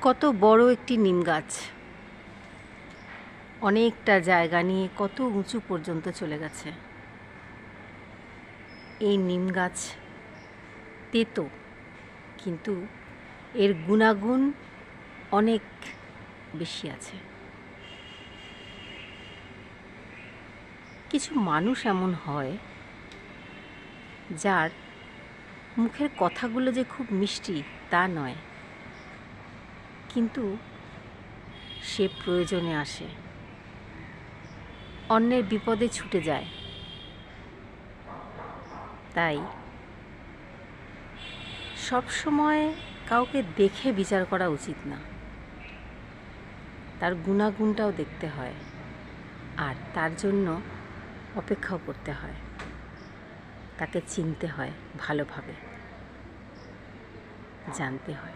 কত বড় একটি নিম গাছ, অনেকটা জায়গা নিয়ে কত উঁচু পর্যন্ত চলে গেছে। এই নিম গাছ তেতো, কিন্তু এর গুণাগুণ অনেক বেশি আছে। কিছু মানুষ এমন হয় যার মুখের কথাগুলো যে খুব মিষ্টি তা নয়, কিন্তু সে প্রয়োজনে আসে, অন্যের বিপদে ছুটে যায়। তাই সব সময় কাউকে দেখে বিচার করা উচিত না, তার গুণাগুণটাও দেখতে হয়, আর তার জন্য অপেক্ষাও করতে হয়, তাকে চিনতে হয়, ভালোভাবে জানতে হয়।